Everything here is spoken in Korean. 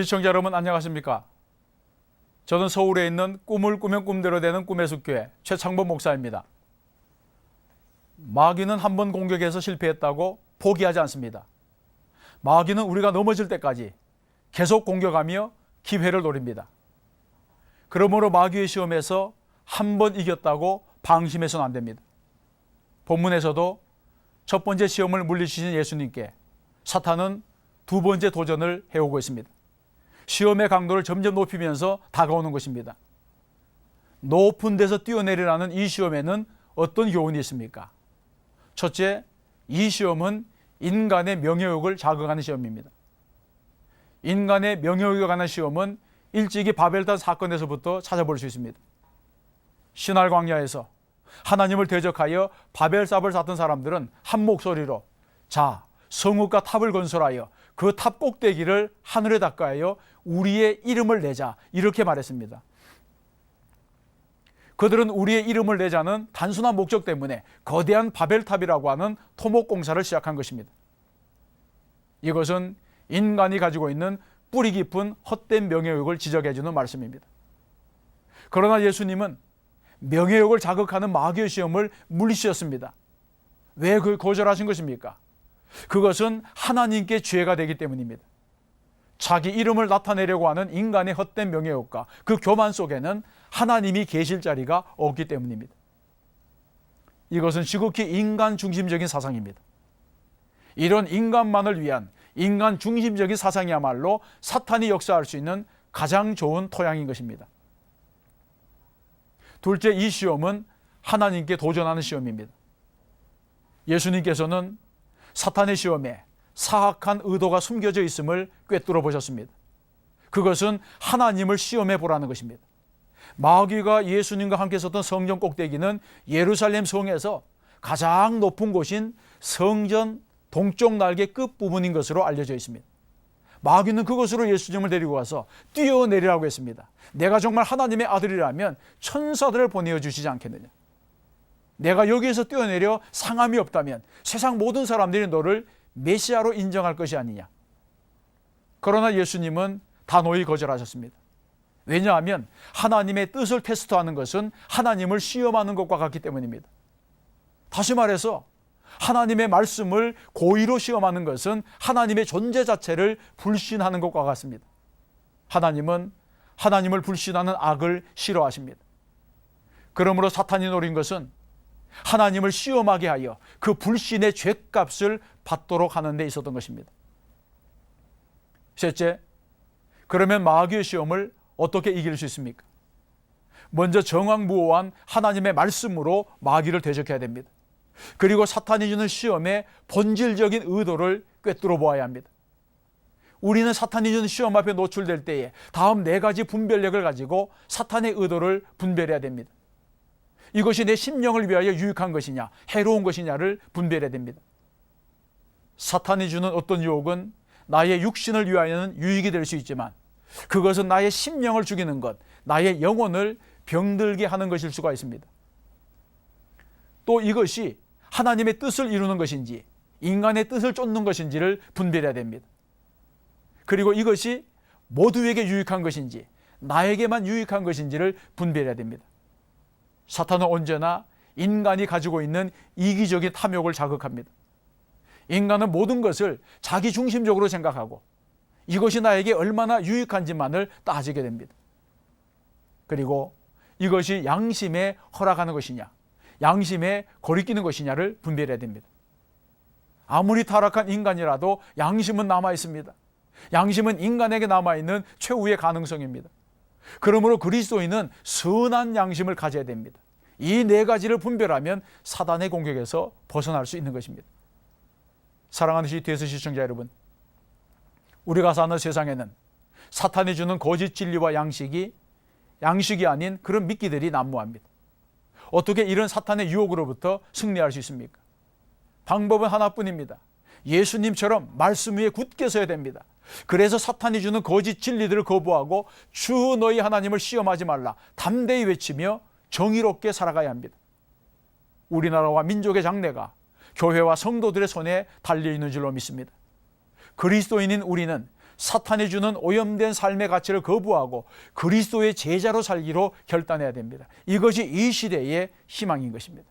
시청자 여러분 안녕하십니까? 저는 서울에 있는 꿈을 꾸면 꿈대로 되는 꿈의 숲교회 최창범 목사입니다. 마귀는 한 번 공격해서 실패했다고 포기하지 않습니다. 마귀는 우리가 넘어질 때까지 계속 공격하며 기회를 노립니다. 그러므로 마귀의 시험에서 한 번 이겼다고 방심해서는 안 됩니다. 본문에서도 첫 번째 시험을 물리치신 예수님께 사탄은 두 번째 도전을 해오고 있습니다. 시험의 강도를 점점 높이면서 다가오는 것입니다. 높은 데서 뛰어내리라는 이 시험에는 어떤 교훈이 있습니까? 첫째, 이 시험은 인간의 명예욕을 자극하는 시험입니다. 인간의 명예욕에 관한 시험은 일찍이 바벨탑 사건에서부터 찾아볼 수 있습니다. 신할 광야에서 하나님을 대적하여 바벨탑을 쌓던 사람들은 한 목소리로 자, 성읍과 탑을 건설하여 그 탑 꼭대기를 하늘에 닿게 우리의 이름을 내자, 이렇게 말했습니다. 그들은 우리의 이름을 내자는 단순한 목적 때문에 거대한 바벨탑이라고 하는 토목공사를 시작한 것입니다. 이것은 인간이 가지고 있는 뿌리 깊은 헛된 명예욕을 지적해 주는 말씀입니다. 그러나 예수님은 명예욕을 자극하는 마귀의 시험을 물리치셨습니다. 왜 그걸 거절하신 것입니까? 그것은 하나님께 죄가 되기 때문입니다. 자기 이름을 나타내려고 하는 인간의 헛된 명예욕과 그 교만 속에는 하나님이 계실 자리가 없기 때문입니다. 이것은 지극히 인간 중심적인 사상입니다. 이런 인간만을 위한 인간 중심적인 사상이야말로 사탄이 역사할 수 있는 가장 좋은 토양인 것입니다. 둘째, 이 시험은 하나님께 도전하는 시험입니다. 예수님께서는 사탄의 시험에 사악한 의도가 숨겨져 있음을 꿰뚫어 보셨습니다. 그것은 하나님을 시험해 보라는 것입니다. 마귀가 예수님과 함께 섰던 성전 꼭대기는 예루살렘 성에서 가장 높은 곳인 성전 동쪽 날개 끝부분인 것으로 알려져 있습니다. 마귀는 그것으로 예수님을 데리고 와서 뛰어내리라고 했습니다. 내가 정말 하나님의 아들이라면 천사들을 보내어 주시지 않겠느냐. 내가 여기에서 뛰어내려 상함이 없다면 세상 모든 사람들이 너를 메시아로 인정할 것이 아니냐. 그러나 예수님은 단호히 거절하셨습니다. 왜냐하면 하나님의 뜻을 테스트하는 것은 하나님을 시험하는 것과 같기 때문입니다. 다시 말해서 하나님의 말씀을 고의로 시험하는 것은 하나님의 존재 자체를 불신하는 것과 같습니다. 하나님은 하나님을 불신하는 악을 싫어하십니다. 그러므로 사탄이 노린 것은 하나님을 시험하게 하여 그 불신의 죄값을 받도록 하는 데 있었던 것입니다. 셋째, 그러면 마귀의 시험을 어떻게 이길 수 있습니까? 먼저 정황무오한 하나님의 말씀으로 마귀를 대적해야 됩니다. 그리고 사탄이 주는 시험의 본질적인 의도를 꿰뚫어 보아야 합니다. 우리는 사탄이 주는 시험 앞에 노출될 때에 다음 네 가지 분별력을 가지고 사탄의 의도를 분별해야 됩니다. 이것이 내 심령을 위하여 유익한 것이냐, 해로운 것이냐를 분별해야 됩니다. 사탄이 주는 어떤 유혹은 나의 육신을 위하여는 유익이 될 수 있지만 그것은 나의 심령을 죽이는 것, 나의 영혼을 병들게 하는 것일 수가 있습니다. 또 이것이 하나님의 뜻을 이루는 것인지 인간의 뜻을 쫓는 것인지를 분별해야 됩니다. 그리고 이것이 모두에게 유익한 것인지 나에게만 유익한 것인지를 분별해야 됩니다. 사탄은 언제나 인간이 가지고 있는 이기적인 탐욕을 자극합니다. 인간은 모든 것을 자기 중심적으로 생각하고 이것이 나에게 얼마나 유익한지만을 따지게 됩니다. 그리고 이것이 양심에 허락하는 것이냐, 양심에 거리끼는 것이냐를 분별해야 됩니다. 아무리 타락한 인간이라도 양심은 남아 있습니다. 양심은 인간에게 남아있는 최후의 가능성입니다. 그러므로 그리스도인은 선한 양심을 가져야 됩니다. 이 네 가지를 분별하면 사단의 공격에서 벗어날 수 있는 것입니다. 사랑하는 CTS 시청자 여러분, 우리가 사는 세상에는 사탄이 주는 거짓 진리와 양식이 아닌 그런 미끼들이 난무합니다. 어떻게 이런 사탄의 유혹으로부터 승리할 수 있습니까? 방법은 하나뿐입니다. 예수님처럼 말씀 위에 굳게 서야 됩니다. 그래서 사탄이 주는 거짓 진리들을 거부하고 주 너희 하나님을 시험하지 말라 담대히 외치며 정의롭게 살아가야 합니다. 우리나라와 민족의 장래가 교회와 성도들의 손에 달려있는 줄로 믿습니다. 그리스도인인 우리는 사탄이 주는 오염된 삶의 가치를 거부하고 그리스도의 제자로 살기로 결단해야 됩니다. 이것이 이 시대의 희망인 것입니다.